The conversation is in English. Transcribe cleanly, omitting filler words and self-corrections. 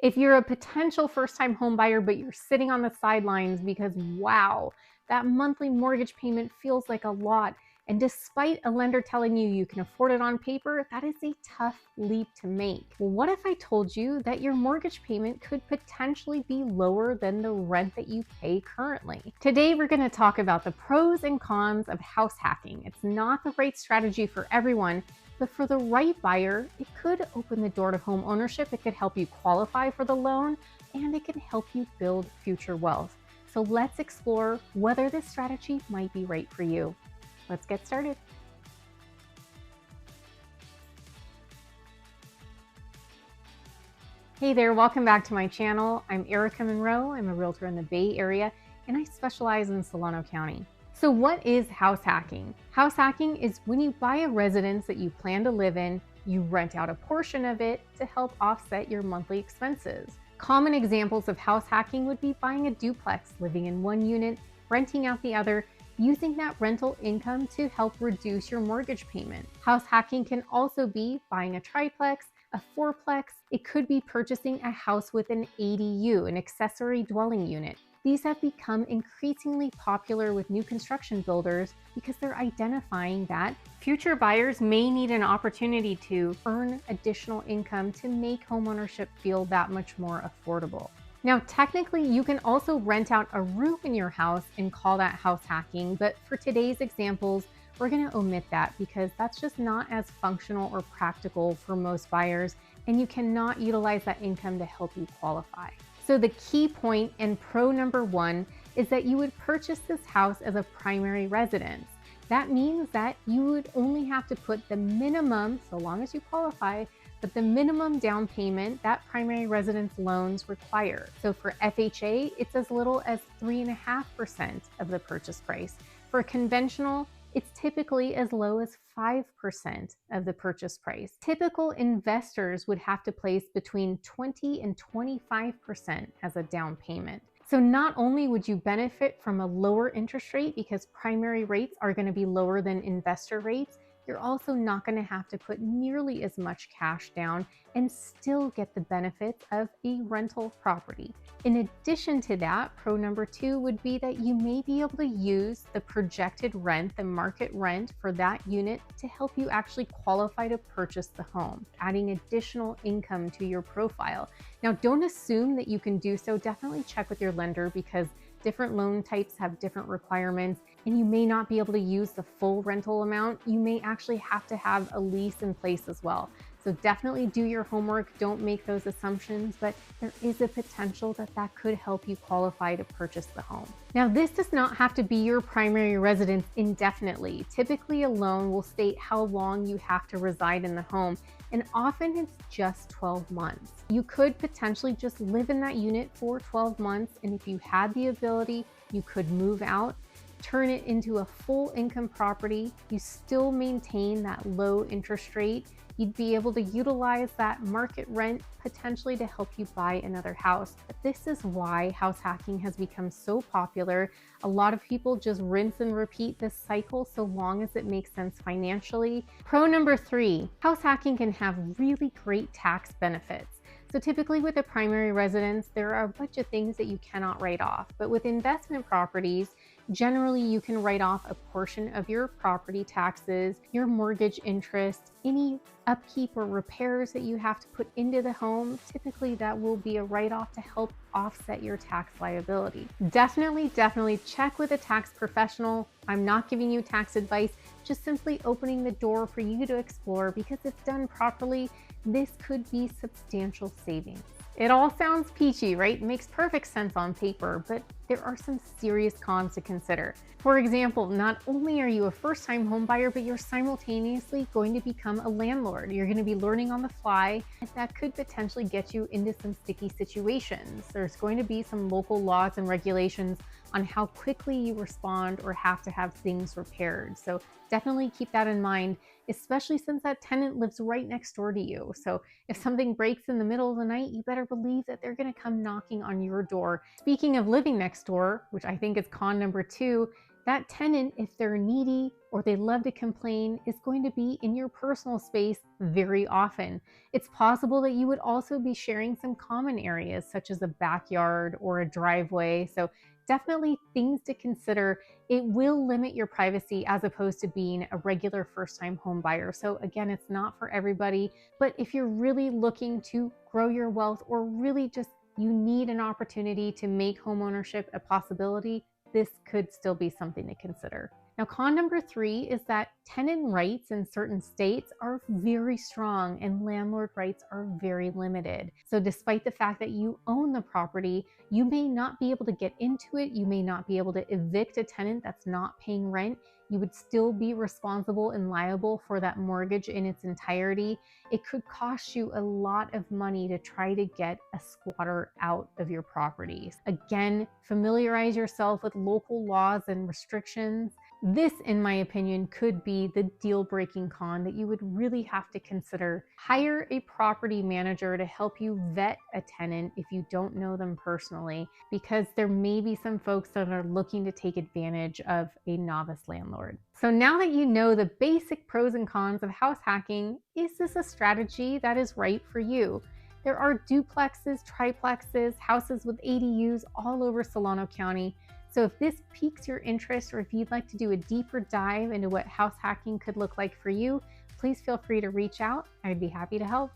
If you're a potential first-time home buyer, but you're sitting on the sidelines because, wow, that monthly mortgage payment feels like a lot, and despite a lender telling you you can afford it on paper, that is a tough leap to make. Well, what if I told you that your mortgage payment could potentially be lower than the rent that you pay currently? Today, we're going to talk about the pros and cons of house hacking. It's not the right strategy for everyone, but for the right buyer, it could open the door to home ownership. It could help you qualify for the loan, and it can help you build future wealth. So let's explore whether this strategy might be right for you. Let's get started. Hey there, welcome back to my channel. I'm Erika Monroe. I'm a realtor in the Bay Area, and I specialize in Solano County. So what is house hacking? House hacking is when you buy a residence that you plan to live in, you rent out a portion of it to help offset your monthly expenses. Common examples of house hacking would be buying a duplex, living in one unit, renting out the other, using that rental income to help reduce your mortgage payment. House hacking can also be buying a triplex, a fourplex. It could be purchasing a house with an ADU, an accessory dwelling unit. These have become increasingly popular with new construction builders because they're identifying that future buyers may need an opportunity to earn additional income to make homeownership feel that much more affordable. Now, technically, you can also rent out a room in your house and call that house hacking, but for today's examples, we're going to omit that because that's just not as functional or practical for most buyers, and you cannot utilize that income to help you qualify. So the key point and pro number one is that you would purchase this house as a primary residence. That means that you would only have to put the minimum, so long as you qualify, but the minimum down payment that primary residence loans require. So for FHA, it's as little as 3.5% of the purchase price. For conventional, it's typically as low as 5% of the purchase price. Typical investors would have to place between 20 and 25% as a down payment. So not only would you benefit from a lower interest rate because primary rates are going to be lower than investor rates, you're also not going to have to put nearly as much cash down and still get the benefits of a rental property. In addition to that, pro number two would be that you may be able to use the projected rent, the market rent for that unit to help you actually qualify to purchase the home, adding additional income to your profile. Now, don't assume that you can do so. Definitely check with your lender because different loan types have different requirements, and you may not be able to use the full rental amount. You may actually have to have a lease in place as well. So definitely do your homework. Don't make those assumptions, but there is a potential that that could help you qualify to purchase the home. Now, this does not have to be your primary residence indefinitely. Typically, a loan will state how long you have to reside in the home, and often it's just 12 months. You could potentially just live in that unit for 12 months, and if you had the ability, you could move out, turn it into a full income property. You still maintain that low interest rate. You'd be able to utilize that market rent potentially to help you buy another house. But this is why house hacking has become so popular. A lot of people just rinse and repeat this cycle so long as it makes sense financially. Pro number three, house hacking can have really great tax benefits. So typically with a primary residence, there are a bunch of things that you cannot write off. But with investment properties, generally you can write off a portion of your property taxes, your mortgage interest, any upkeep or repairs that you have to put into the home. Typically that will be a write-off to help offset your tax liability. Definitely check with a tax professional. I'm not giving you tax advice, just simply opening the door for you to explore, because if done properly, this could be substantial savings. It all sounds peachy, right? It makes perfect sense on paper, but there are some serious cons to consider. For example, not only are you a first-time home buyer, but you're simultaneously going to become a landlord. You're going to be learning on the fly, and that could potentially get you into some sticky situations. There's going to be some local laws and regulations on how quickly you respond or have to have things repaired. So definitely keep that in mind, especially since that tenant lives right next door to you. So if something breaks in the middle of the night, you better believe that they're going to come knocking on your door. Speaking of living next door, which I think is con number two, That tenant, if they're needy or they love to complain, is going to be in your personal space very often. It's possible that you would also be sharing some common areas such as a backyard or a driveway. So definitely things to consider. It will limit your privacy as opposed to being a regular first-time home buyer. So again, it's not for everybody, but if you're really looking to grow your wealth or really just you need an opportunity to make homeownership a possibility, this could still be something to consider. Now, con number 3 is that tenant rights in certain states are very strong and landlord rights are very limited. So despite the fact that you own the property, you may not be able to get into it. You may not be able to evict a tenant that's not paying rent. You would still be responsible and liable for that mortgage in its entirety. It could cost you a lot of money to try to get a squatter out of your properties. Again, familiarize yourself with local laws and restrictions. This, in my opinion, could be the deal-breaking con that you would really have to consider. Hire a property manager to help you vet a tenant if you don't know them personally, because there may be some folks that are looking to take advantage of a novice landlord. So now that you know the basic pros and cons of house hacking, is this a strategy that is right for you? There are duplexes, triplexes, houses with ADUs all over Solano County. So if this piques your interest or if you'd like to do a deeper dive into what house hacking could look like for you, please feel free to reach out. I'd be happy to help.